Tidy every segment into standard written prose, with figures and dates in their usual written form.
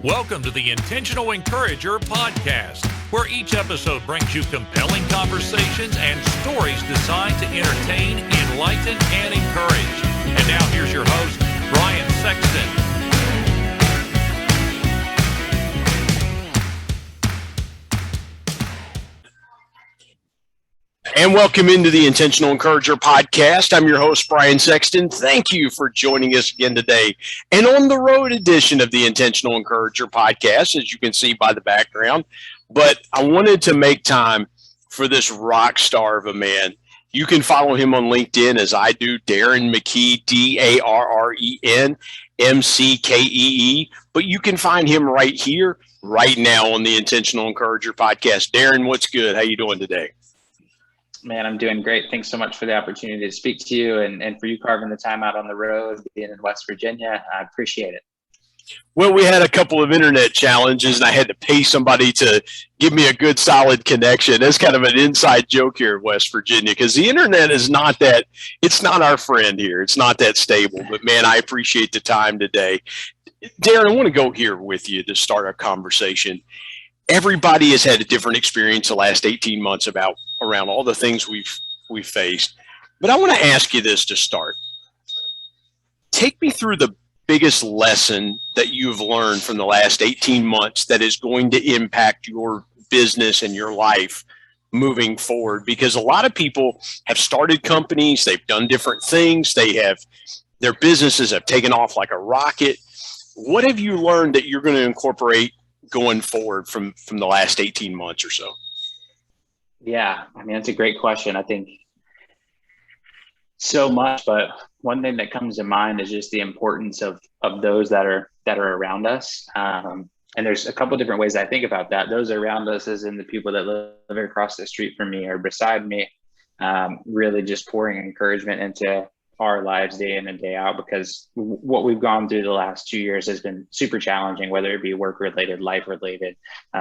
Welcome to the Intentional Encourager podcast, where each episode brings you compelling conversations and stories designed to entertain, enlighten, and encourage. And now here's your host, Brian Sexton. And welcome into the Intentional Encourager podcast. I'm your host, Brian Sexton. Thank you for joining us again today. And on the road edition of the Intentional Encourager podcast, as you can see by the background. But I wanted to make time for this rock star of a man. You can follow him on LinkedIn as I do, Darren McKee, Darren MCKEE. But you can find him right here, right now on the Intentional Encourager podcast. Darren, what's good? How you doing today? Man, I'm doing great. Thanks so much for the opportunity to speak to you and for you carving the time out on the road, being in West Virginia. I appreciate it. Well, we had a couple of internet challenges and I had to pay somebody to give me a good solid connection. That's kind of an inside joke here in West Virginia because the internet is not that, it's not our friend here. It's not that stable, but man, I appreciate the time today. Darren, I want to go here with you to start our conversation. Everybody has had a different experience the last 18 months around all the things we've faced. But I want to ask you this to start. Take me through the biggest lesson that you've learned from the last 18 months that is going to impact your business and your life moving forward. Because a lot of people have started companies, they've done different things, their businesses have taken off like a rocket. What have you learned that you're going to incorporate going forward from the last 18 months or so? Yeah, I mean, that's a great question. I think so much, but one thing that comes to mind is just the importance of those that are around us. And there's a couple of different ways I think about that. Those around us as in the people that live across the street from me or beside me, really just pouring encouragement into our lives day in and day out, because what we've gone through the last 2 years has been super challenging, whether it be work related, life related,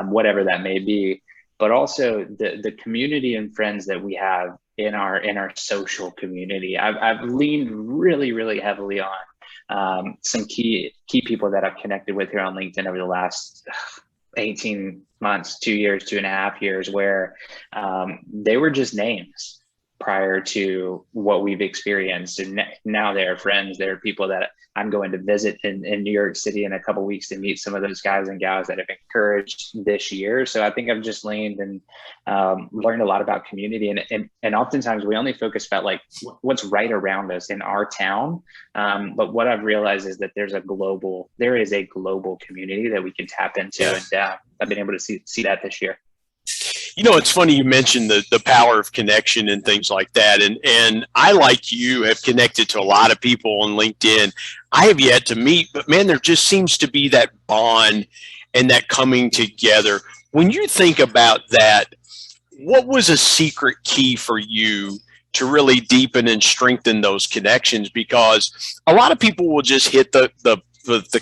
whatever that may be. But also the community and friends that we have in our social community. I've leaned really, really heavily on some key people that I've connected with here on LinkedIn over the last 18 months, 2 years, 2.5 years, where they were just names prior to what we've experienced. And now they're friends. They're people that I'm going to visit in New York City in a couple of weeks to meet some of those guys and gals that have encouraged this year. So I think I've just leaned and learned a lot about community. And oftentimes we only focus about like what's right around us in our town. But what I've realized is that there is a global community that we can tap into. And I've been able to see that this year. You know, it's funny you mentioned the power of connection and things like that. And I, like you, have connected to a lot of people on LinkedIn I have yet to meet. But, man, there just seems to be that bond and that coming together. When you think about that, what was a secret key for you to really deepen and strengthen those connections? Because a lot of people will just hit the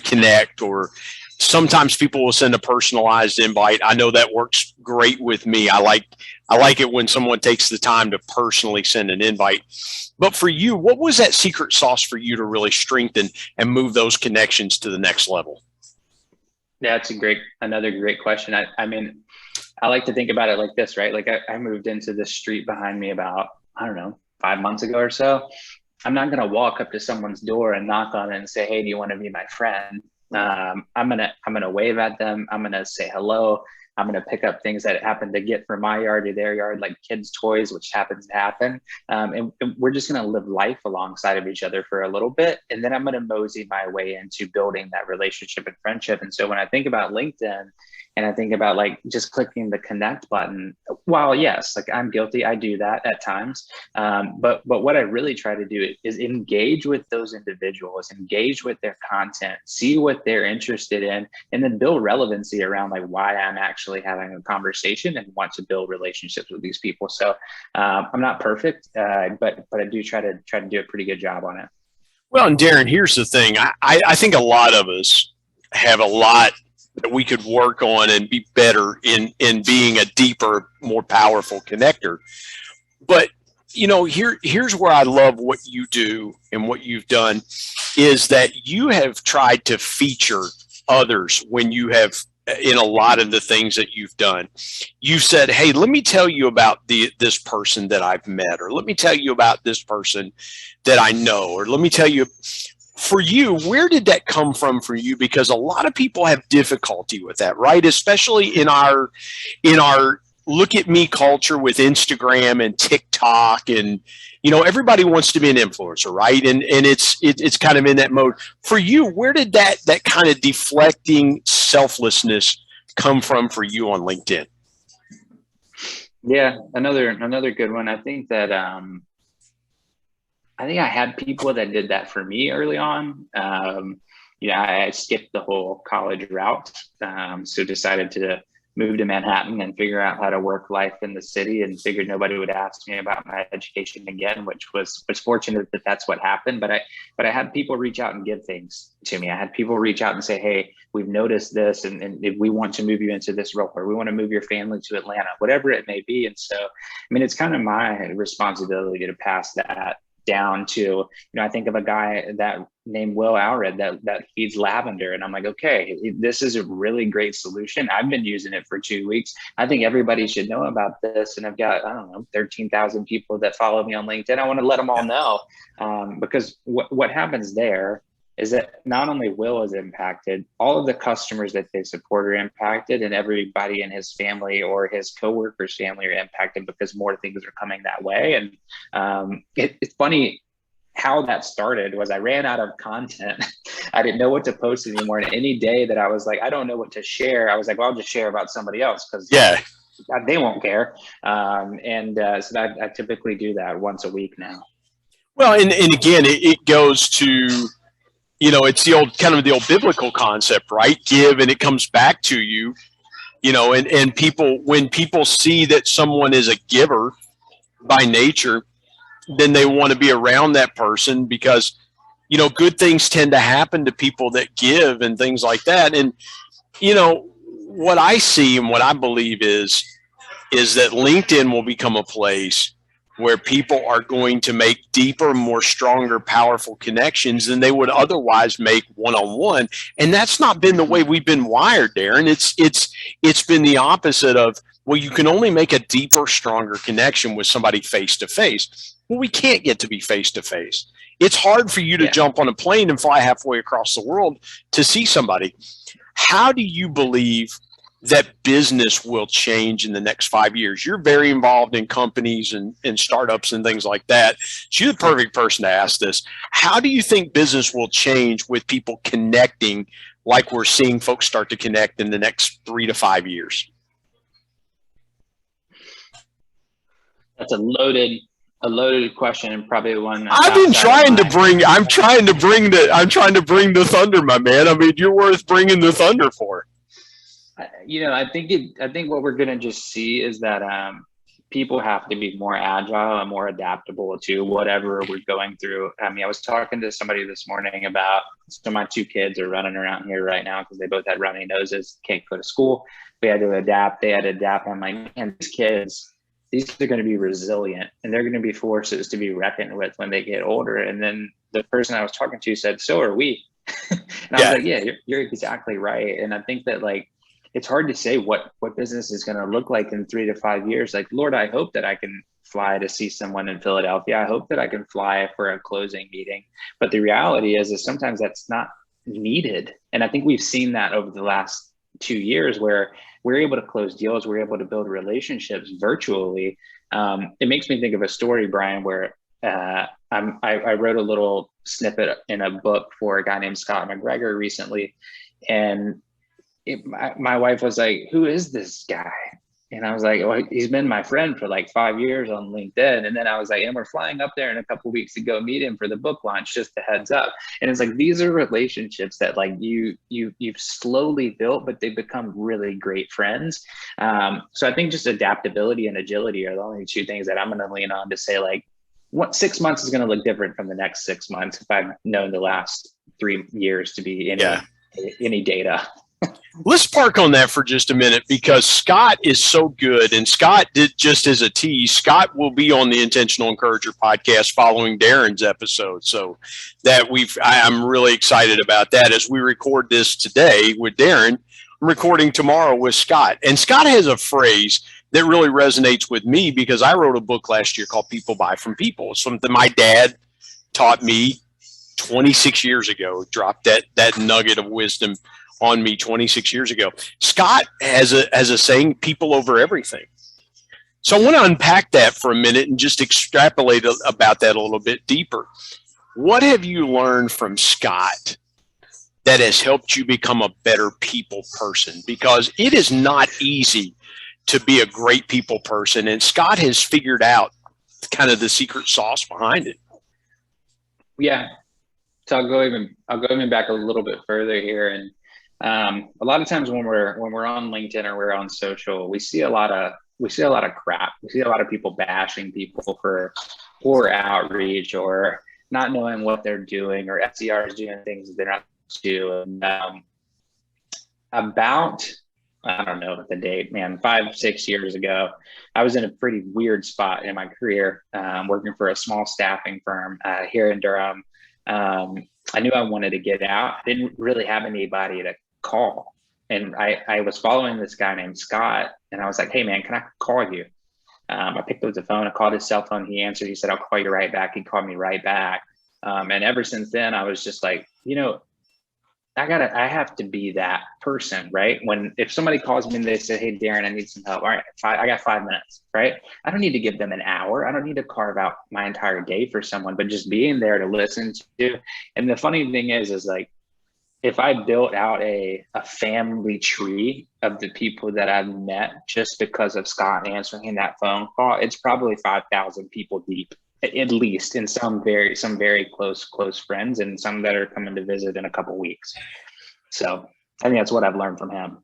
connect, or sometimes people will send a personalized invite. I know that works great with me. I like it when someone takes the time to personally send an invite. But for you, what was that secret sauce for you to really strengthen and move those connections to the next level? Yeah, it's another great question. I mean, I like to think about it like this, right? Like I moved into this street behind me about, 5 months ago or so. I'm not going to walk up to someone's door and knock on it and say, "Hey, do you want to be my friend?" I'm gonna wave at them. I'm gonna say hello. I'm gonna pick up things that happen to get from my yard to their yard, like kids' toys, which happens to happen. And we're just gonna live life alongside of each other for a little bit, and then I'm gonna mosey my way into building that relationship and friendship. And so when I think about LinkedIn, and I think about like just clicking the connect button, while yes, like I'm guilty, I do that at times. But what I really try to do is engage with those individuals, engage with their content, see what they're interested in, and then build relevancy around like why I'm actually having a conversation and want to build relationships with these people. So I'm not perfect, but I do try to do a pretty good job on it. Well, and Darren, here's the thing. I think a lot of us have a lot that we could work on and be better in being a deeper, more powerful connector. But, here's where I love what you do and what you've done is that you have tried to feature others when you have, in a lot of the things that you've done, you said, hey, let me tell you about this person that I've met, or let me tell you about this person that I know, or let me tell you, for you, where did that come from for you? Because a lot of people have difficulty with that, right? Especially in our look at me culture with Instagram and TikTok, and everybody wants to be an influencer, right? And it's kind of in that mode. For you, where did that kind of deflecting selflessness come from for you on LinkedIn? Yeah, another good one. I think that I had people that did that for me early on. I skipped the whole college route, so decided to move to Manhattan and figure out how to work life in the city, and figured nobody would ask me about my education again, which was fortunate that that's what happened. But I had people reach out and give things to me. I had people reach out and say, hey, we've noticed this, and if we want to move you into this role, or we want to move your family to Atlanta, whatever it may be. And so, it's kind of my responsibility to pass that down to, I think of a guy that named Will Alred that feeds lavender. And I'm like, okay, this is a really great solution. I've been using it for 2 weeks. I think everybody should know about this. And I've got, 13,000 people that follow me on LinkedIn. I want to let them all know, because what happens there is that not only Will is impacted, all of the customers that they support are impacted, and everybody in his family or his coworkers' family are impacted, because more things are coming that way. And it's funny how that started. Was I ran out of content. I didn't know what to post anymore. And any day that I was like, I don't know what to share, I was like, well, I'll just share about somebody else, because they won't care. So I typically do that once a week now. Well, and again, it goes to, it's the old biblical concept, right? Give and it comes back to you, and people, when people see that someone is a giver by nature, then they want to be around that person, because, good things tend to happen to people that give and things like that. And, what I see and what I believe is that LinkedIn will become a place where people are going to make deeper, more stronger, powerful connections than they would otherwise make one-on-one. And that's not been the way we've been wired, Darren. It's been the opposite of, well, you can only make a deeper, stronger connection with somebody face-to-face. Well, we can't get to be face-to-face. It's hard for you to jump on a plane and fly halfway across the world to see somebody. How do you believe that business will change in the next 5 years? You're very involved in companies and startups and things like that. So you're the perfect person to ask this. How do you think business will change with people connecting like we're seeing folks start to connect in the next 3 to 5 years? That's a loaded question, and probably one I'm trying to bring the thunder, my man. I mean, you're worth bringing the thunder for. I think what we're going to just see is that people have to be more agile and more adaptable to whatever we're going through. I was talking to somebody this morning about, so my 2 kids are running around here right now because they both had runny noses, can't go to school. We had to adapt. They had to adapt. I'm like, man, these kids, these are going to be resilient, and they're going to be forces to be reckoned with when they get older. And then the person I was talking to said, so are we. And I was like, yeah, you're exactly right. And I think that, like, it's hard to say what business is going to look like in 3 to 5 years. Like, Lord, I hope that I can fly to see someone in Philadelphia. I hope that I can fly for a closing meeting. But the reality is sometimes that's not needed. And I think we've seen that over the last 2 years, where we're able to close deals, we're able to build relationships virtually. It makes me think of a story, Brian, where I wrote a little snippet in a book for a guy named Scott McGregor recently. And my wife was like, who is this guy? And I was like, well, he's been my friend for like 5 years on LinkedIn. And then I was like, and we're flying up there in a couple of weeks to go meet him for the book launch, just a heads up. And it's like, these are relationships that, like, you've slowly built, but they become really great friends. So I think just adaptability and agility are the only 2 things that I'm going to lean on to say, like, what 6 months is going to look different from the next 6 months if I've known the last 3 years to be any data. Let's park on that for just a minute, because Scott is so good. And Scott did, just as a tease, Scott will be on the Intentional Encourager podcast following Darren's episode. So that I'm really excited about that. As we record this today with Darren, I'm recording tomorrow with Scott. And Scott has a phrase that really resonates with me, because I wrote a book last year called People Buy from People. It's something my dad taught me 26 years ago, dropped that nugget of wisdom on me 26 years ago. Scott has a saying, people over everything. So I want to unpack that for a minute and just extrapolate about that a little bit deeper. What have you learned from Scott that has helped you become a better people person? Because it is not easy to be a great people person, and Scott has figured out kind of the secret sauce behind it. Yeah. So I'll go even back a little bit further here. And a lot of times when we're on LinkedIn or we're on social, we see a lot of crap. We see a lot of people bashing people for poor outreach or not knowing what they're doing, or SDRs doing things that they're not doing. About, I don't know the date, man, 5-6 years ago, I was in a pretty weird spot in my career, working for a small staffing firm here in Durham. I knew I wanted to get out. I didn't really have anybody to call. And I was following this guy named Scott, and I was like, hey man, can I call you? I picked up the phone, I called his cell phone. He answered, he said, I'll call you right back. He called me right back. And ever since then, I was just like, I have to be that person, right? If somebody calls me and they say, hey, Darren, I need some help. All right, I got 5 minutes, right? I don't need to give them an hour. I don't need to carve out my entire day for someone, but just being there to listen to. And the funny thing is like, if I built out a family tree of the people that I've met just because of Scott answering that phone call, it's probably 5,000 people deep, at least, in some very close friends, and some that are coming to visit in a couple weeks. So I think that's what I've learned from him.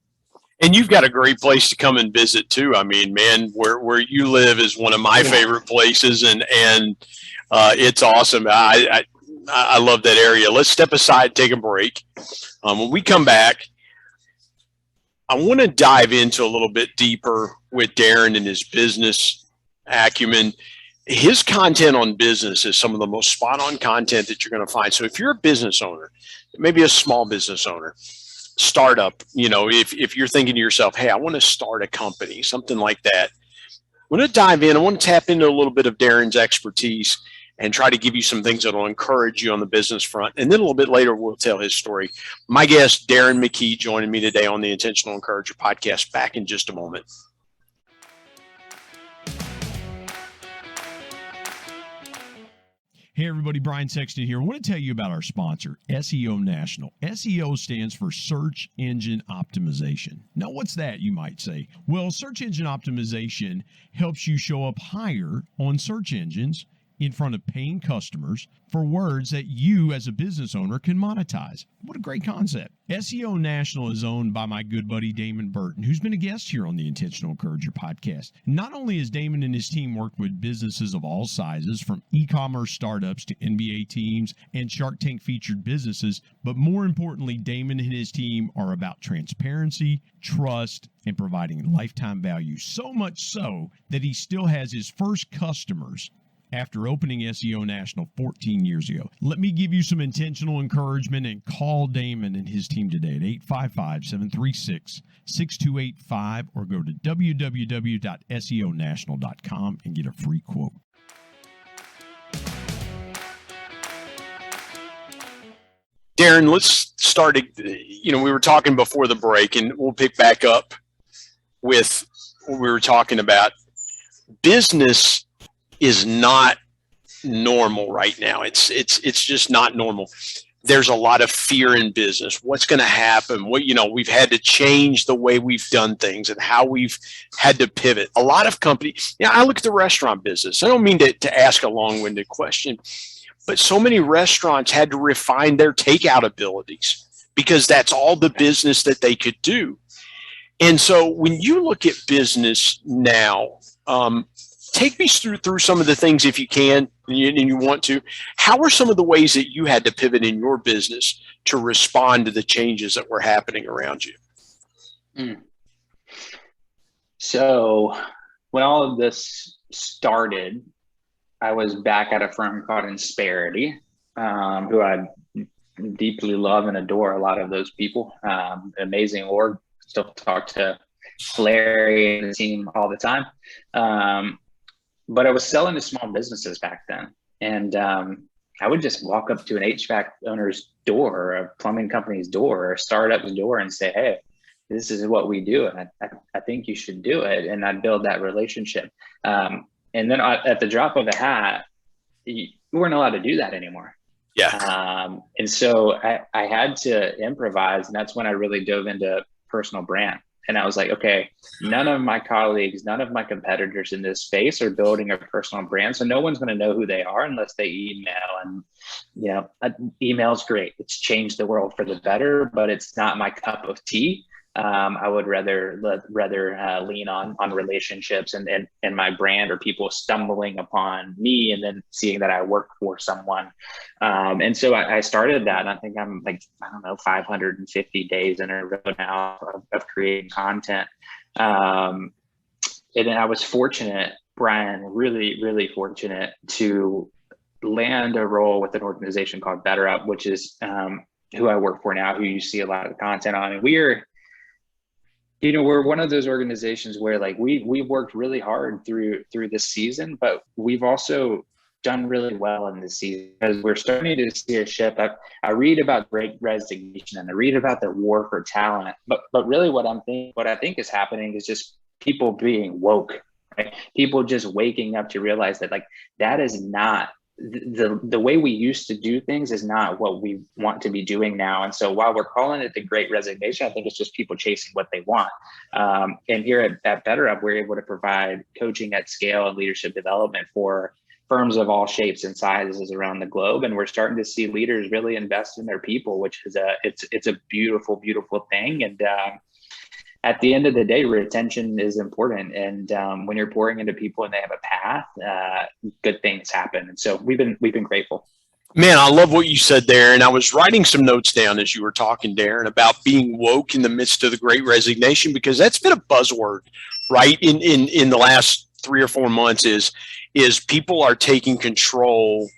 And you've got a great place to come and visit too. I mean, man, where you live is one of my favorite places, and it's awesome. I love that area. Let's step aside, take a break. When we come back, I want to dive into a little bit deeper with Darren and his business acumen. His content on business is some of the most spot on content that you're going to find. So if you're a business owner, maybe a small business owner, startup, if you're thinking to yourself, hey, I want to start a company, something like that, I want to dive in. I want to tap into a little bit of Darren's expertise and try to give you some things that will encourage you on the business front. And then a little bit later, we'll tell his story. My guest, Darren McKee, joining me today on the Intentional Encourager podcast. Back in just a moment. Hey everybody, Brian Sexton here. I want to tell you about our sponsor, SEO National. SEO stands for Search Engine Optimization. Now what's that, you might say? Well, search engine optimization helps you show up higher on search engines in front of paying customers for words that you as a business owner can monetize. What a great concept. SEO National is owned by my good buddy Damon Burton, who's been a guest here on the Intentional Encourager podcast. Not only has Damon and his team worked with businesses of all sizes, from e-commerce startups to NBA teams and Shark Tank featured businesses, but more importantly, Damon and his team are about transparency, trust, and providing lifetime value. So much so that he still has his first customers after opening SEO National 14 years ago. Let me give you some intentional encouragement and call Damon and his team today at 855-736-6285 or go to www.seonational.com and get a free quote. Darren, let's start. We were talking before the break, and we'll pick back up with what we were talking about. Business is not normal right now. It's just not normal. There's a lot of fear in business. What's going to happen? We've had to change the way we've done things and how we've had to pivot. A lot of companies, I look at the restaurant business. I don't mean to ask a long-winded question, but so many restaurants had to refine their takeout abilities because that's all the business that they could do. And so when you look at business now, take me through some of the things, if you can, and you want to. How are some of the ways that you had to pivot in your business to respond to the changes that were happening around you? So when all of this started, I was back at a firm called Insperity, who I deeply love and adore a lot of those people. Amazing org. Still talk to Larry and the team all the time. But I was selling to small businesses back then. And I would just walk up to an HVAC owner's door, or a plumbing company's door, or a startup's door and say, hey, this is what we do. And I think you should do it. And I'd build that relationship. And then at the drop of a hat, you weren't allowed to do that anymore. Yeah. And so I had to improvise. And that's when I really dove into personal brand. And I was like, okay, none of my colleagues, none of my competitors in this space are building a personal brand. So no one's going to know who they are unless they email. And, email's great. It's changed the world for the better, but it's not my cup of tea. I would rather lean on relationships and my brand, or people stumbling upon me and then seeing that I work for someone. And so I started that, and I think I'm 550 days in a row now of creating content. And then I was fortunate, Brian, really, really fortunate to land a role with an organization called BetterUp, which is who I work for now, who you see a lot of the content on. And we're one of those organizations where we've worked really hard through this season, but we've also done really well in this season because we're starting to see a shift. I read about Great Resignation and I read about the war for talent, but really what I think is happening is just people being woke, right? People just waking up to realize that that is not the way we used to do things is not what we want to be doing now. And so while we're calling it the Great Resignation, I think it's just people chasing what they want. And here at BetterUp, we're able to provide coaching at scale and leadership development for firms of all shapes and sizes around the globe. And we're starting to see leaders really invest in their people, which is it's a beautiful, beautiful thing. And at the end of the day, retention is important. And when you're pouring into people and they have a path, good things happen. And so we've been grateful. Man, I love what you said there. And I was writing some notes down as you were talking, Darren, about being woke in the midst of the Great Resignation, because that's been a buzzword, right? In the last 3 or 4 months is people are taking control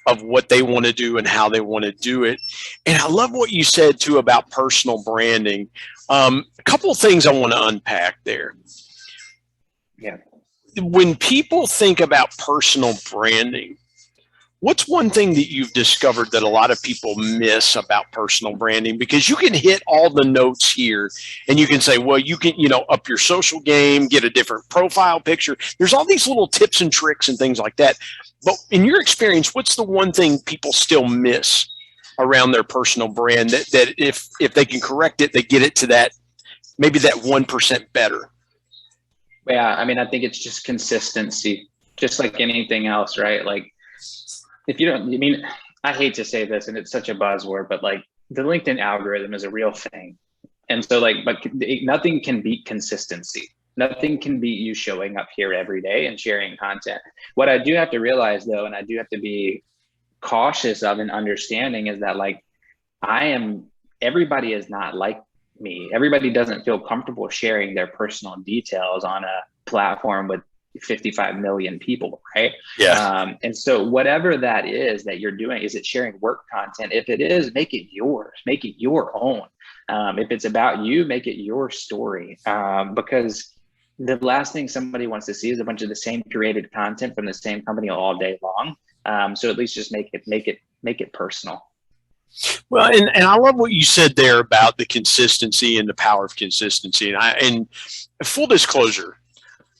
of what they want to do and how they want to do it. And I love what you said too about personal branding. A couple of things I want to unpack there. Yeah. When people think about personal branding, what's one thing that you've discovered that a lot of people miss about personal branding? Because you can hit all the notes here and you can say, well, you can, up your social game, get a different profile picture. There's all these little tips and tricks and things like that. But in your experience, what's the one thing people still miss around their personal brand that if they can correct it, they get it to that, maybe that 1% better? Yeah. I mean, I think it's just consistency, just like anything else, right? If you don't, I hate to say this and it's such a buzzword, but the LinkedIn algorithm is a real thing. And so but nothing can beat consistency. Nothing can beat you showing up here every day and sharing content. What I do have to realize though, and I do have to be cautious of and understanding is that everybody is not like me. Everybody doesn't feel comfortable sharing their personal details on a platform with 55 million people, right? Yeah. And so whatever that is that you're doing, is it sharing work content? If it is, make it yours, make it your own. If it's about you, make it your story. Because the last thing somebody wants to see is a bunch of the same curated content from the same company all day long. So at least just make it personal. Well, and I love what you said there about the consistency and the power of consistency. And full disclosure,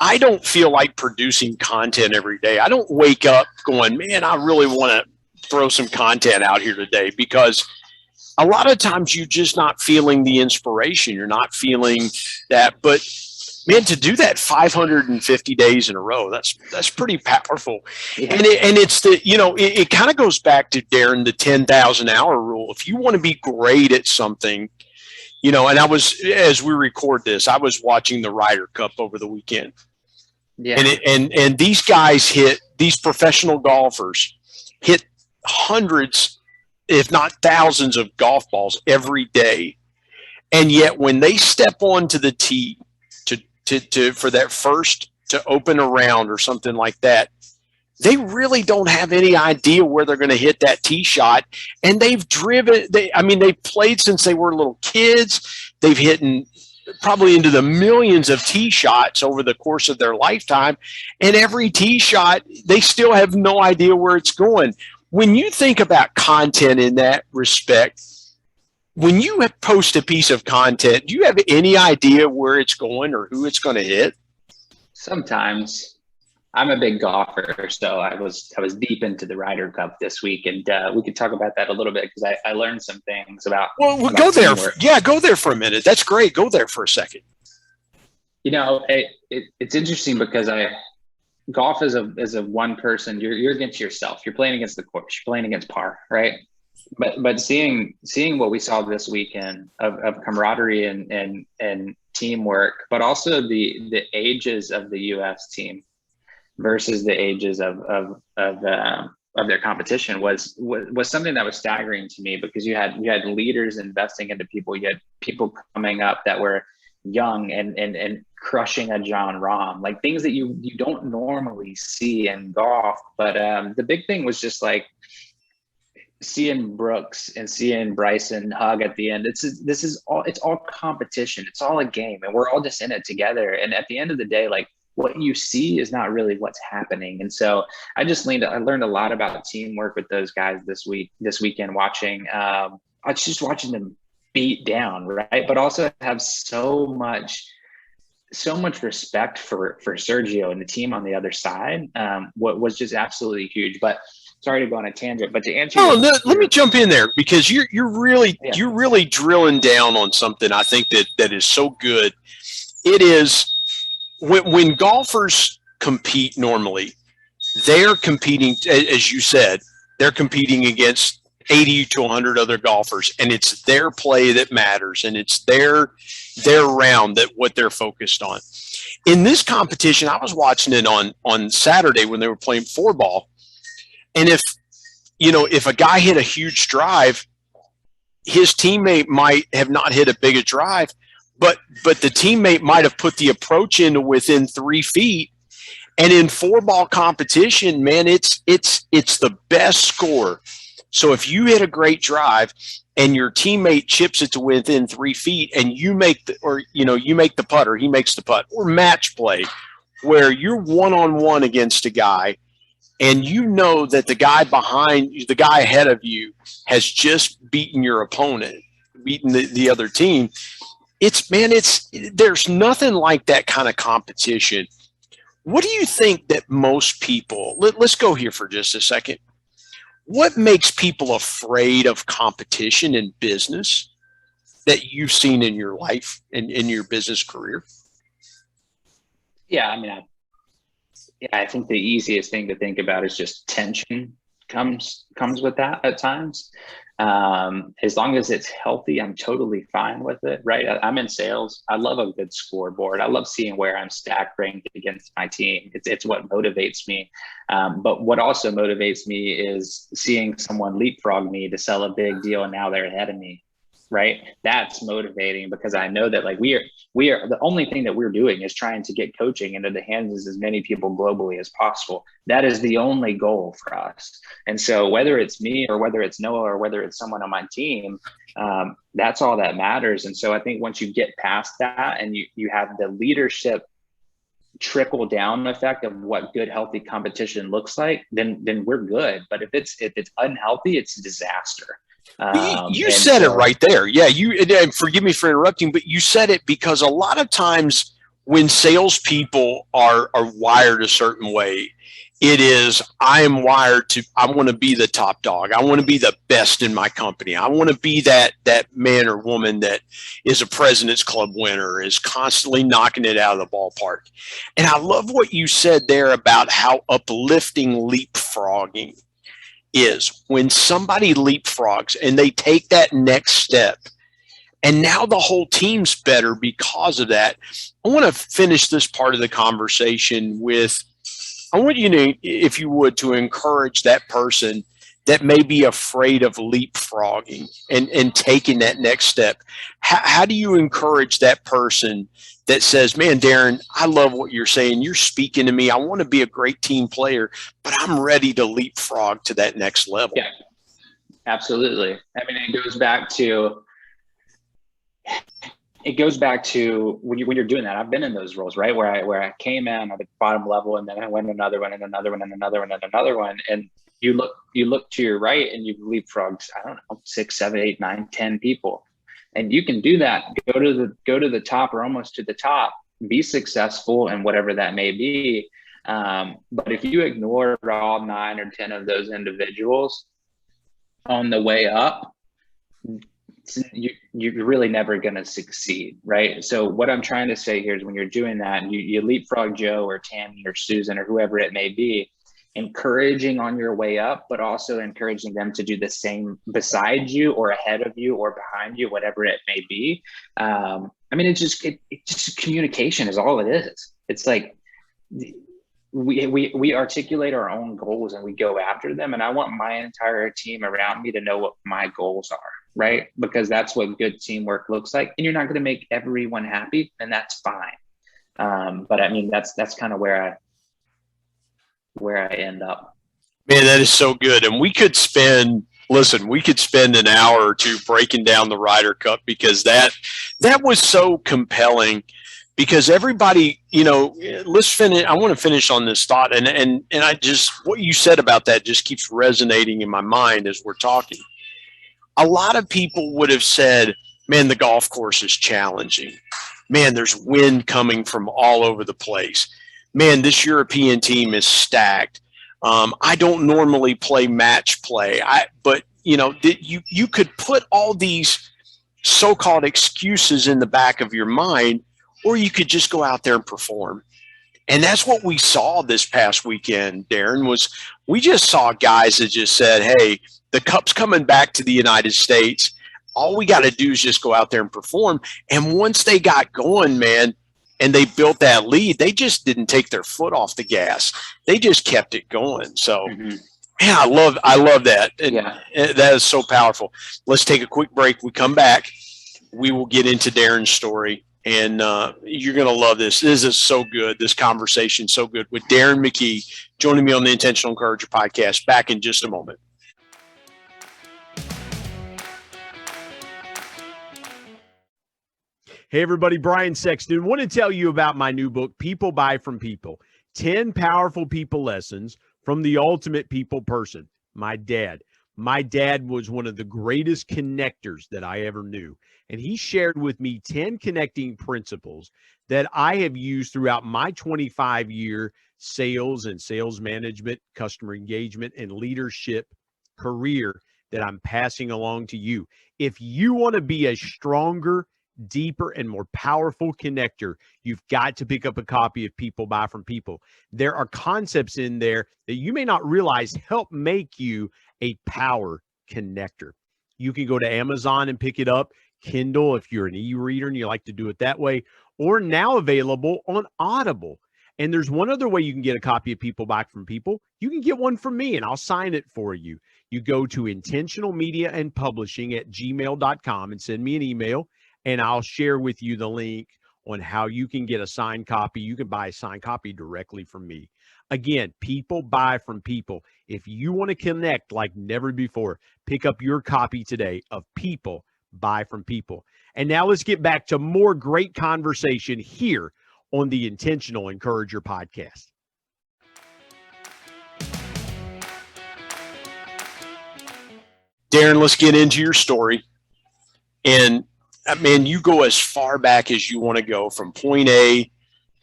I don't feel like producing content every day. I don't wake up going, man, I really want to throw some content out here today, because a lot of times you're just not feeling the inspiration. You're not feeling that. But man, to do that 550 days in a row, that's pretty powerful. Yeah. And it's it kind of goes back to, Darren, the 10,000 hour rule. If you want to be great at something, and as we record this, I was watching the Ryder Cup over the weekend. Yeah. And these guys these professional golfers hit hundreds, if not thousands, of golf balls every day. And yet when they step onto the tee to for that first to open a round or something like that, they really don't have any idea where they're going to hit that tee shot. And they've they've played since they were little kids. They've hit probably into the millions of tee shots over the course of their lifetime. And every tee shot, they still have no idea where it's going. When you think about content in that respect, when you post a piece of content, do you have any idea where it's going or who it's going to hit? Sometimes. I'm a big golfer, so I was deep into the Ryder Cup this week, and we could talk about that a little bit because I learned some things about. Well, about go there. Go there for a minute. That's great. Go there for a second. It's interesting because golf is a one person. You're against yourself. You're playing against the course. You're playing against par, right? But seeing what we saw this weekend of camaraderie and teamwork, but also the ages of the U.S. team versus the ages of their competition was something that was staggering to me, because you had leaders investing into people. You had people coming up that were young and crushing a John Rahm, like things that you don't normally see in golf. But the big thing was just like seeing Brooks and seeing Bryson hug at the end. It's all competition. It's all a game, and we're all just in it together. And at the end of the day, like, what you see is not really what's happening. And so I learned a lot about teamwork with those guys this weekend, watching watching them beat down, right? But also have so much respect for Sergio and the team on the other side. What was just absolutely huge. But sorry to go on a tangent, but to answer let me jump in there, because you're really drilling down on something I think that is so good. It is when golfers compete normally, they're competing, as you said, they're competing against 80 to 100 other golfers, and it's their play that matters, and it's their round that what they're focused on. In this competition, I was watching it on Saturday when they were playing 4-ball, and if a guy hit a huge drive, his teammate might have not hit a big a drive, but the teammate might have put the approach into within 3 feet. And in 4-ball competition, man, it's the best score. So if you hit a great drive and your teammate chips it to within 3 feet, and you make the putt, or he makes the putt, or match play, where you're one-on-one against a guy, and you know that the guy ahead of you has just beaten your opponent, beaten the other team. There's nothing like that kind of competition. What do you think that most people, let's go here for just a second. What makes people afraid of competition in business that you've seen in your life and in your business career? Yeah, I think the easiest thing to think about is just tension comes with that at times. As long as it's healthy, I'm totally fine with it, right? I'm in sales. I love a good scoreboard. I love seeing where I'm stacked ranked against my team. It's what motivates me. But what also motivates me is seeing someone leapfrog me to sell a big deal, and now they're ahead of me, right? That's motivating, because I know that, like, we are the only thing that we're doing is trying to get coaching into the hands of as many people globally as possible. That is the only goal for us. And so whether it's me or whether it's Noah or whether it's someone on my team, that's all that matters. And so I think once you get past that and you have the leadership trickle down effect of what good, healthy competition looks like, then we're good. But if it's unhealthy, it's a disaster. You said it right there. Yeah, and forgive me for interrupting, but you said it, because a lot of times when salespeople are wired a certain way, it is, I want to be the top dog. I want to be the best in my company. I want to be that man or woman that is a President's Club winner, is constantly knocking it out of the ballpark. And I love what you said there about how uplifting leapfrogging is. When somebody leapfrogs and they take that next step, And now the whole team's better because of that. I want to finish this part of the conversation with, I want you to, if you would, to encourage that person that may be afraid of leapfrogging and taking that next step. How do you encourage that person that says, man, Darren, I love what you're saying. You're speaking to me. I want to be a great team player, but I'm ready to leapfrog to that next level. Yeah, absolutely. I mean, it goes back to when you're doing that. I've been in those roles, right? Where I came in at the bottom level, and then I went another one and another one and another one and another one. And you look to your right and you've leapfrogged, I don't know, 6, 7, 8, 9, 10 people. And you can do that, go to the top or almost to the top, be successful in whatever that may be. But if you ignore all 9 or 10 of those individuals on the way up, you're really never going to succeed, right? So what I'm trying to say here is, when you're doing that, you leapfrog Joe or Tammy or Susan or whoever it may be, encouraging on your way up, but also encouraging them to do the same beside you or ahead of you or behind you, whatever it may be. I mean, it's just communication is all it is. It's like we articulate our own goals and we go after them. And I want my entire team around me to know what my goals are, right? Because that's what good teamwork looks like. And you're not going to make everyone happy, and that's fine. But I mean, that's kind of where I end up. Man, that is so good. And we could spend an hour or two breaking down the Ryder Cup, because that was so compelling. Because everybody, let's finish. I want to finish on this thought, and I just, what you said about that just keeps resonating in my mind as we're talking. A lot of people would have said, man, the golf course is challenging. Man, there's wind coming from all over the place. Man, this European team is stacked. I don't normally play match play. But you could put all these so-called excuses in the back of your mind, or you could just go out there and perform. And that's what we saw this past weekend, Darren, was we just saw guys that just said, hey, the cup's coming back to the United States. All we got to do is just go out there and perform. And once they got going, man, and they built that lead, they just didn't take their foot off the gas. They just kept it going. So, man, I love that. And that is so powerful. Let's take a quick break. We come back, we will get into Darren's story. And you're going to love this. This is so good. This conversation so good with Darren McKee, joining me on the Intentional Encourager podcast. Back in just a moment. Hey, everybody, Brian Sexton. Want to tell you about my new book, People Buy From People, 10 Powerful People Lessons from the Ultimate People Person, my dad. My dad was one of the greatest connectors that I ever knew. And he shared with me 10 connecting principles that I have used throughout my 25-year sales and sales management, customer engagement, and leadership career that I'm passing along to you. If you want to be a stronger, deeper, and more powerful connector, you've got to pick up a copy of People Buy From People. There are concepts in there that you may not realize help make you a power connector. You can go to Amazon and pick it up, Kindle if you're an e-reader and you like to do it that way, or now available on Audible. And there's one other way you can get a copy of People Buy From People. You can get one from me and I'll sign it for you. You go to intentionalmediaandpublishing@gmail.com and send me an email, and I'll share with you the link on how you can get a signed copy. You can buy a signed copy directly from me. Again, People Buy From People. If you want to connect like never before, pick up your copy today of People Buy From People. And now let's get back to more great conversation here on the Intentional Encourager podcast. Darren, let's get into your story. And man, you go as far back as you want to go, from point A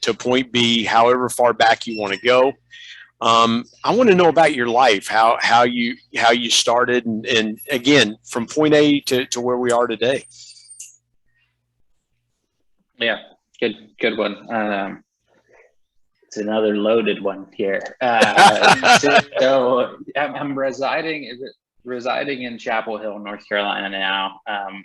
to point B, however far back you want to go. I want to know about your life, how you started, and again, from point A to where we are today. Yeah, good one. It's another loaded one here. So I'm residing in Chapel Hill, North Carolina now.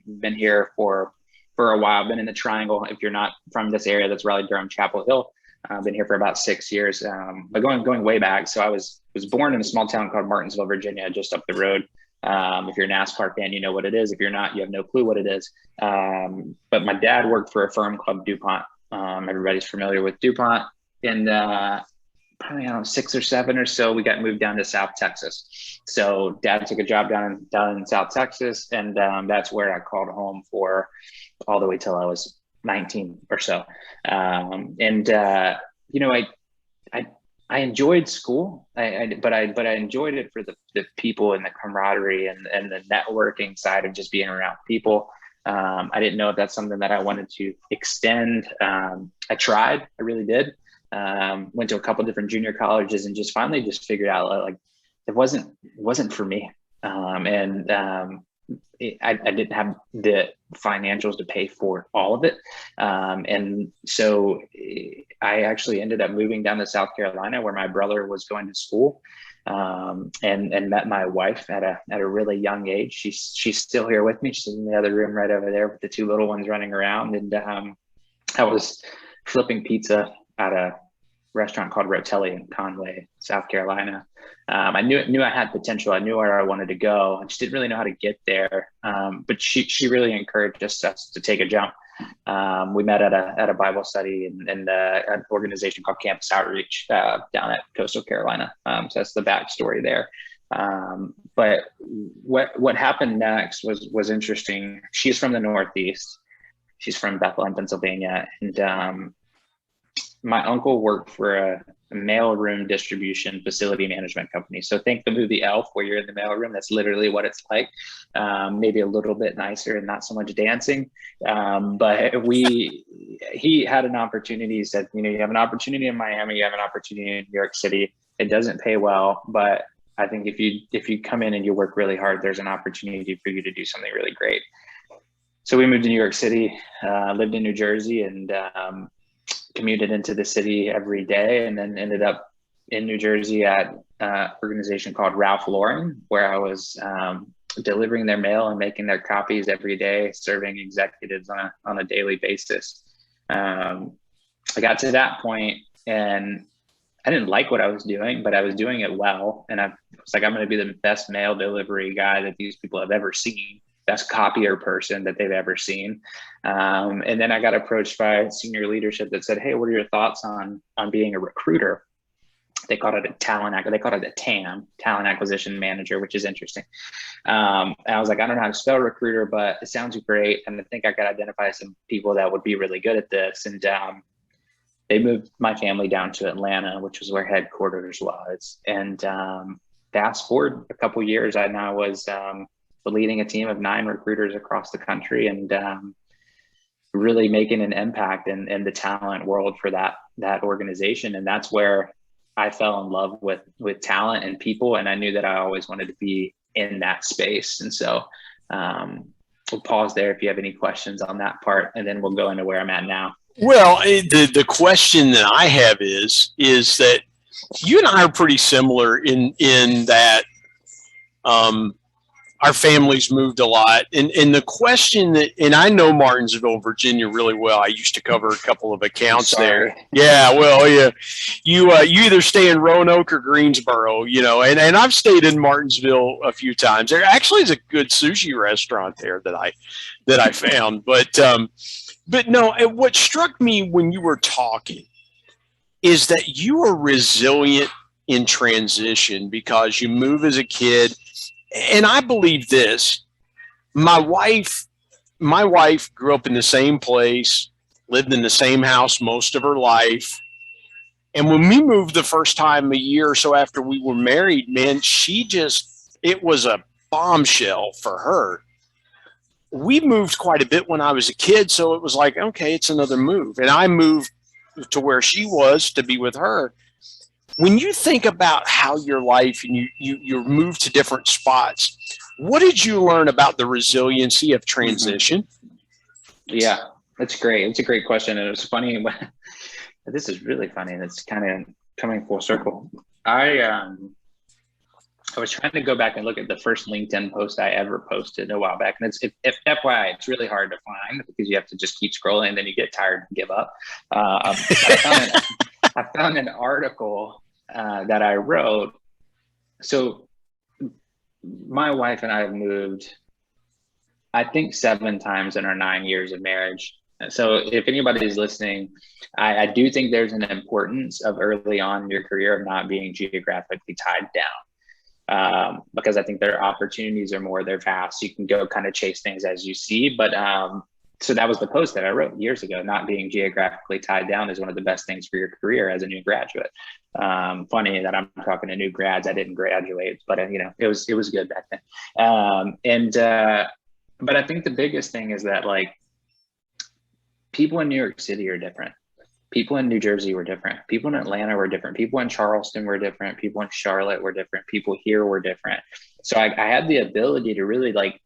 Been here for for a while. I've been in the Triangle. If you're not from this area, that's Raleigh, Durham, Chapel Hill. I've been here for about 6 years, but going way back. So I was born in a small town called Martinsville, Virginia, just up the road. If you're a NASCAR fan, you know what it is. If you're not, you have no clue what it is. But my dad worked for a firm called DuPont. Everybody's familiar with DuPont. And probably, I don't know, 6 or 7 or so, we got moved down to South Texas. So dad took a job down in South Texas. And that's where I called home for all the way till I was 19 or so. You know, I enjoyed school, but I enjoyed it for the people and the camaraderie and the networking side of just being around people. I didn't know if that's something that I wanted to extend. I tried, I really did. Went to a couple different junior colleges and just finally just figured out like it wasn't for me. I didn't have the financials to pay for all of it. And so I actually ended up moving down to South Carolina where my brother was going to school, and met my wife at a really young age. She's still here with me. She's in the other room right over there with the 2 little ones running around. And I was flipping pizza at a restaurant called Rotelli in Conway, South Carolina. I knew I had potential. I knew where I wanted to go. I just didn't really know how to get there. But she really encouraged us to take a jump. We met at a Bible study and an organization called Campus Outreach down at Coastal Carolina. So that's the backstory there. But what happened next was interesting. She's from the Northeast. She's from Bethlehem, Pennsylvania, and my uncle worked for a mailroom distribution facility management company. So think the movie Elf, where you're in the mailroom. That's literally what it's like. Maybe a little bit nicer and not so much dancing. But he had an opportunity. He said, you have an opportunity in Miami, you have an opportunity in New York City. It doesn't pay well, but I think if you come in and you work really hard, there's an opportunity for you to do something really great. So we moved to New York City, lived in New Jersey, and commuted into the city every day, and then ended up in New Jersey at an organization called Ralph Lauren, where I was delivering their mail and making their copies every day, serving executives on a daily basis. I got to that point and I didn't like what I was doing, but I was doing it well. And I was like, I'm going to be the best mail delivery guy that these people have ever seen. Best copier person that they've ever seen. And then I got approached by senior leadership that said, hey, what are your thoughts on being a recruiter? They called it a TAM, talent acquisition manager, which is interesting. And I was like, I don't know how to spell recruiter, but it sounds great. And I think I could identify some people that would be really good at this. And they moved my family down to Atlanta, which was where headquarters was. And fast forward a couple years, I now was leading a team of 9 recruiters across the country, and really making an impact in the talent world for that organization. And that's where I fell in love with talent and people. And I knew that I always wanted to be in that space. And so we'll pause there if you have any questions on that part, and then we'll go into where I'm at now. Well, the question that I have is that you and I are pretty similar in that our families moved a lot. And the question and I know Martinsville, Virginia really well. I used to cover a couple of accounts there. Yeah. Well, yeah. You either stay in Roanoke or Greensboro, and I've stayed in Martinsville a few times. There actually is a good sushi restaurant there that I found. But no, what struck me when you were talking is that you are resilient in transition because you move as a kid. And I believe this, my wife grew up in the same place, lived in the same house most of her life. And when we moved the first time a year or so after we were married, man, it was a bombshell for her. We moved quite a bit when I was a kid. So it was like, okay, it's another move. And I moved to where she was to be with her. When you think about how your life and you move to different spots, what did you learn about the resiliency of transition? Yeah, that's great. It's a great question. And it was funny. This is really funny. And it's kind of coming full circle. I I was trying to go back and look at the first LinkedIn post I ever posted a while back. And if FYI, it's really hard to find because you have to just keep scrolling and then you get tired and give up. I found an article that I wrote. So my wife and I have moved, I think 7 times in our 9 years of marriage. So if anybody's listening, I do think there's an importance of early on in your career of not being geographically tied down, because I think their opportunities are more, they're vast. You can go kind of chase things as you see. But so that was the post that I wrote years ago. Not being geographically tied down is one of the best things for your career as a new graduate. Funny that I'm talking to new grads. I didn't graduate, but it was good back then. But I think the biggest thing is that like people in New York City are different. People in New Jersey were different. People in Atlanta were different. People in Charleston were different. People in Charlotte were different. People here were different. So I had the ability to really like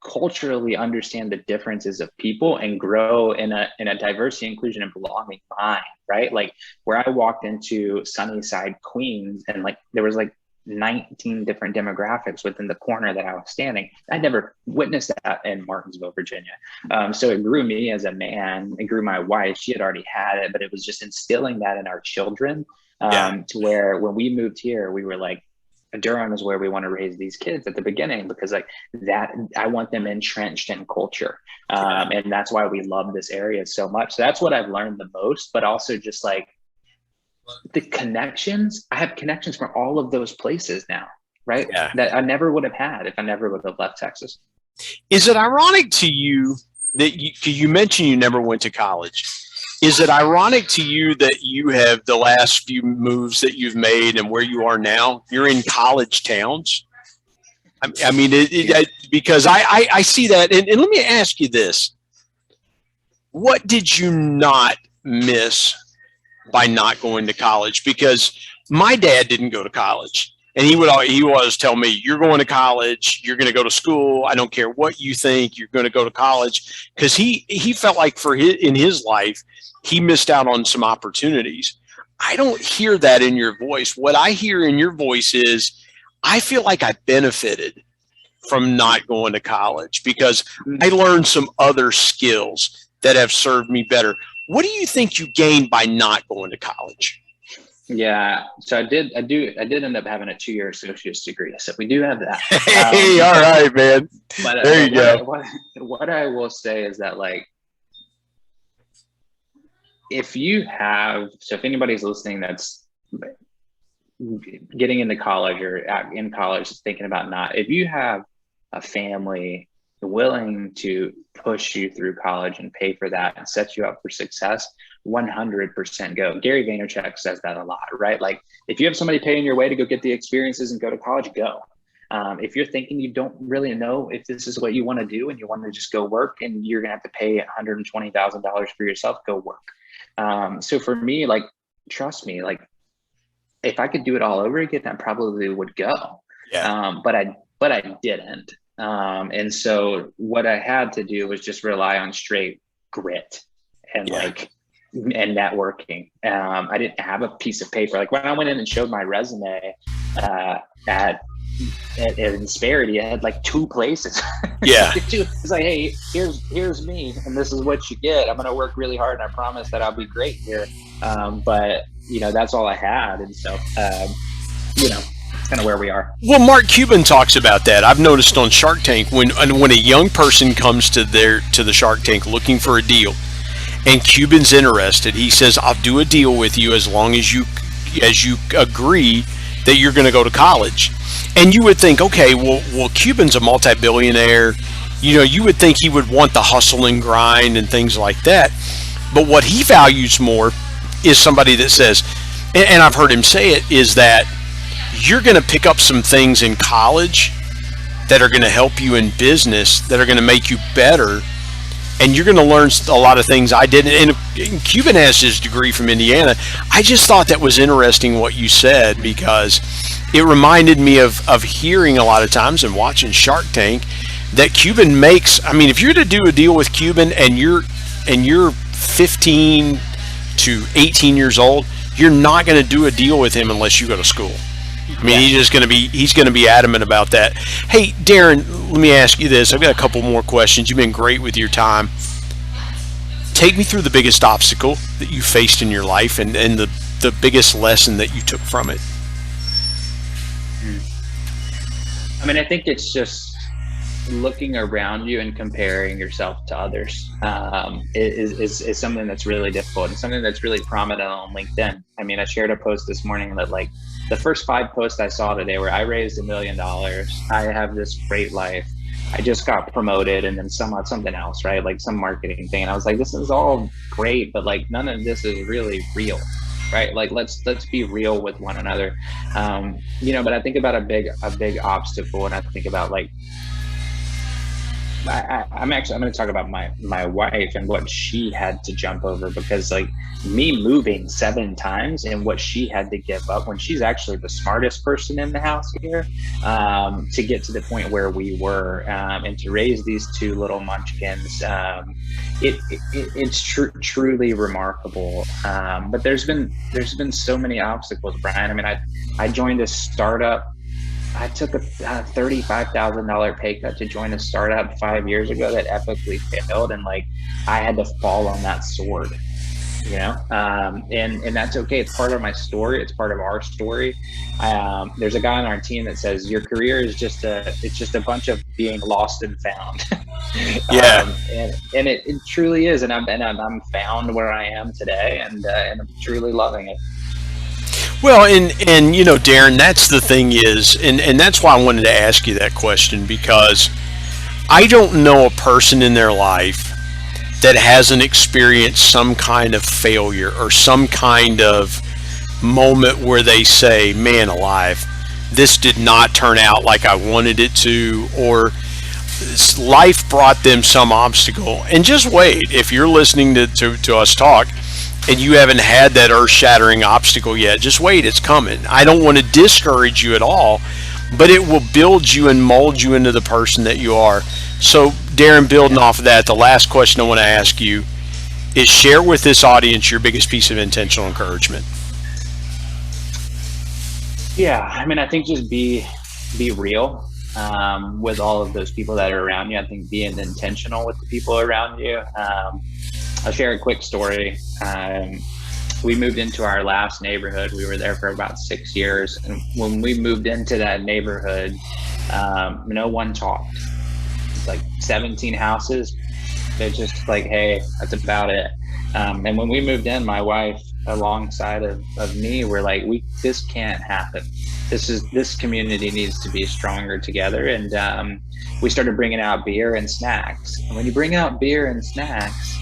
culturally understand the differences of people and grow in a diversity, inclusion, and belonging mind, right? Like where I walked into Sunnyside, Queens, and like there was like 19 different demographics within the corner that I was standing. I never witnessed that in Martinsville, Virginia. So it grew me as a man. It grew my wife. She had already had it, but it was just instilling that in our children, to where when we moved here, we were like, Durham is where we want to raise these kids at the beginning, because like that, I want them entrenched in culture. And that's why we love this area so much. So that's what I've learned the most, but also just like, the connections, I have connections from all of those places now, right? Yeah. That I never would have had if I never would have left Texas. Is it ironic to you that you mentioned you never went to college? Is it ironic to you that you have the last few moves that you've made and where you are now, you're in college towns? I mean, because I see that. And let me ask you this. What did you not miss by not going to college? Because my dad didn't go to college, and he would always tell me, you're going to college, you're going to go to school. I don't care what you think, you're going to go to college. Because he felt like in his life, he missed out on some opportunities. I don't hear that in your voice. What I hear in your voice is, I feel like I benefited from not going to college because I learned some other skills that have served me better. What do you think you gained by not going to college? Yeah, so I did end up having a 2-year associate's degree. So we do have that. Hey, all right, man. But there you go. What I will say is that, like, if anybody's listening that's getting into college or in college thinking about if you have a family willing to push you through college and pay for that and set you up for success, 100% go. Gary Vaynerchuk says that a lot, right? Like if you have somebody paying your way to go get the experiences and go to college, go. If you're thinking you don't really know if this is what you want to do and you want to just go work and you're gonna have to pay $120,000 for yourself, go work. So for me, like, trust me, like if I could do it all over again, I probably would go. Yeah. But I didn't. And so what I had to do was just rely on straight grit and and networking. I didn't have a piece of paper. Like when I went in and showed my resume at Insperity, I had like 2 places. Yeah. It's like, hey, here's me, and this is what you get. I'm gonna work really hard, and I promise that I'll be great here. But that's all I had, and so it's kind of where we are. Well, Mark Cuban talks about that. I've noticed on Shark Tank when a young person comes to the Shark Tank looking for a deal, and Cuban's interested, he says, "I'll do a deal with you as long as you agree that you're going to go to college." And you would think, okay, well, Cuban's a multi-billionaire. You would think he would want the hustle and grind and things like that. But what he values more is somebody that says, and I've heard him say it, is that you're going to pick up some things in college that are going to help you in business, that are going to make you better, and you're going to learn a lot of things I didn't. And Cuban has his degree from Indiana. I just thought that was interesting what you said, because it reminded me of hearing a lot of times and watching Shark Tank that Cuban makes. I mean, if you're to do a deal with Cuban and you're 15 to 18 years old, you're not going to do a deal with him unless you go to school. I mean, he's going to be adamant about that. Hey, Darren, let me ask you this. I've got a couple more questions. You've been great with your time. Take me through the biggest obstacle that you faced in your life and the biggest lesson that you took from it. I mean, I think it's just looking around you and comparing yourself to others is something that's really difficult and something that's really prominent on LinkedIn. I mean, I shared a post this morning that like the first 5 posts I saw today were I raised $1 million. I have this great life. I just got promoted, and then something else, right? Like some marketing thing. And I was like, this is all great, but like none of this is really real, right? Like let's be real with one another. But I think about a big obstacle, and I think about like I'm going to talk about my wife and what she had to jump over, because like me moving 7 times and what she had to give up when she's actually the smartest person in the house here, to get to the point where we were, and to raise these 2 little munchkins. It's truly remarkable. But there's been so many obstacles, Brian. I mean, I joined a startup. I took a $35,000 pay cut to join a startup 5 years ago that epically failed, and like I had to fall on that sword, and that's okay. It's part of my story. It's part of our story. There's a guy on our team that says your career is just a bunch of being lost and found. Yeah. And it truly is, and I'm found where I am today, and I'm truly loving it. Well, and Darren, that's the thing is, and that's why I wanted to ask you that question, because I don't know a person in their life that hasn't experienced some kind of failure or some kind of moment where they say, man alive, this did not turn out like I wanted it to, or life brought them some obstacle. And just wait, if you're listening to us talk, and you haven't had that earth-shattering obstacle yet, just wait, it's coming. I don't want to discourage you at all, but it will build you and mold you into the person that you are. So, Darren, building off of that, the last question I want to ask you is share with this audience your biggest piece of intentional encouragement. Yeah, I mean, I think just be real with all of those people that are around you. I think being intentional with the people around you. I'll share a quick story. We moved into our last neighborhood. We were there for about 6 years. And when we moved into that neighborhood, no one talked. It's like 17 houses. They're just like, hey, that's about it. And when we moved in, my wife alongside of me, we're like, this can't happen. This community needs to be stronger together. And we started bringing out beer and snacks. And when you bring out beer and snacks,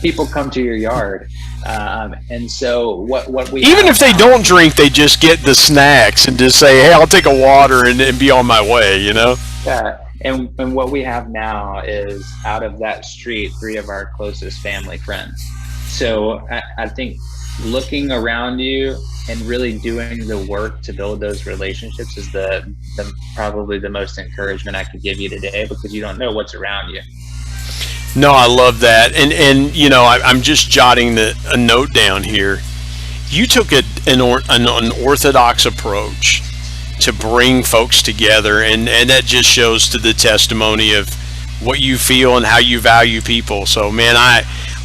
people come to your yard, and so what we even if they don't drink, they just get the snacks and just say, hey, I'll take a water and be on my way, Yeah, and what we have now is out of that street 3 of our closest family friends. So I think looking around you and really doing the work to build those relationships is the probably the most encouragement I could give you today, because you don't know what's around you. No, I love that. And I'm just jotting a note down here. You took an orthodox approach to bring folks together, and that just shows to the testimony of what you feel and how you value people. So, man,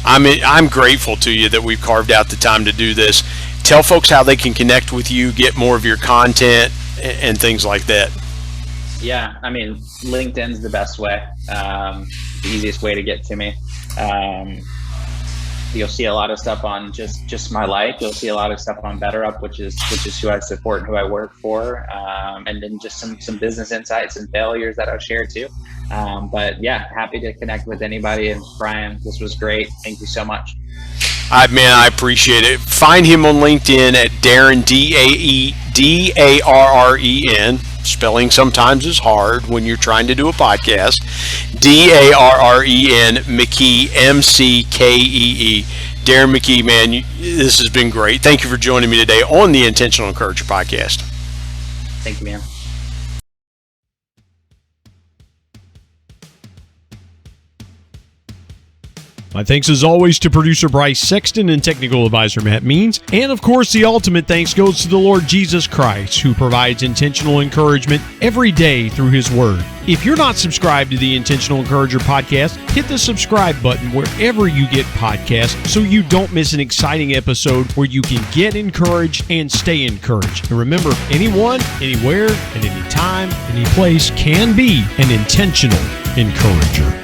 I'm grateful to you that we've carved out the time to do this. Tell folks how they can connect with you, get more of your content, and things like that. Yeah, I mean, LinkedIn's the best way. The easiest way to get to me. You'll see a lot of stuff on just my life. You'll see a lot of stuff on BetterUp, which is who I support and who I work for, and then just some business insights and failures that I'll share too. But yeah, happy to connect with anybody. And Brian, this was great. Thank you so much. I appreciate it. Find him on LinkedIn at Darren, Darren. Spelling sometimes is hard when you're trying to do a podcast. Darren McKee, MCKEE. Darren McKee, man, this has been great. Thank you for joining me today on the Intentional Encourager podcast. Thank you, man. My thanks as always to producer Bryce Sexton and technical advisor Matt Means. And of course, the ultimate thanks goes to the Lord Jesus Christ, who provides intentional encouragement every day through his word. If you're not subscribed to the Intentional Encourager podcast, hit the subscribe button wherever you get podcasts so you don't miss an exciting episode where you can get encouraged and stay encouraged. And remember, anyone, anywhere, at any time, any place can be an intentional encourager.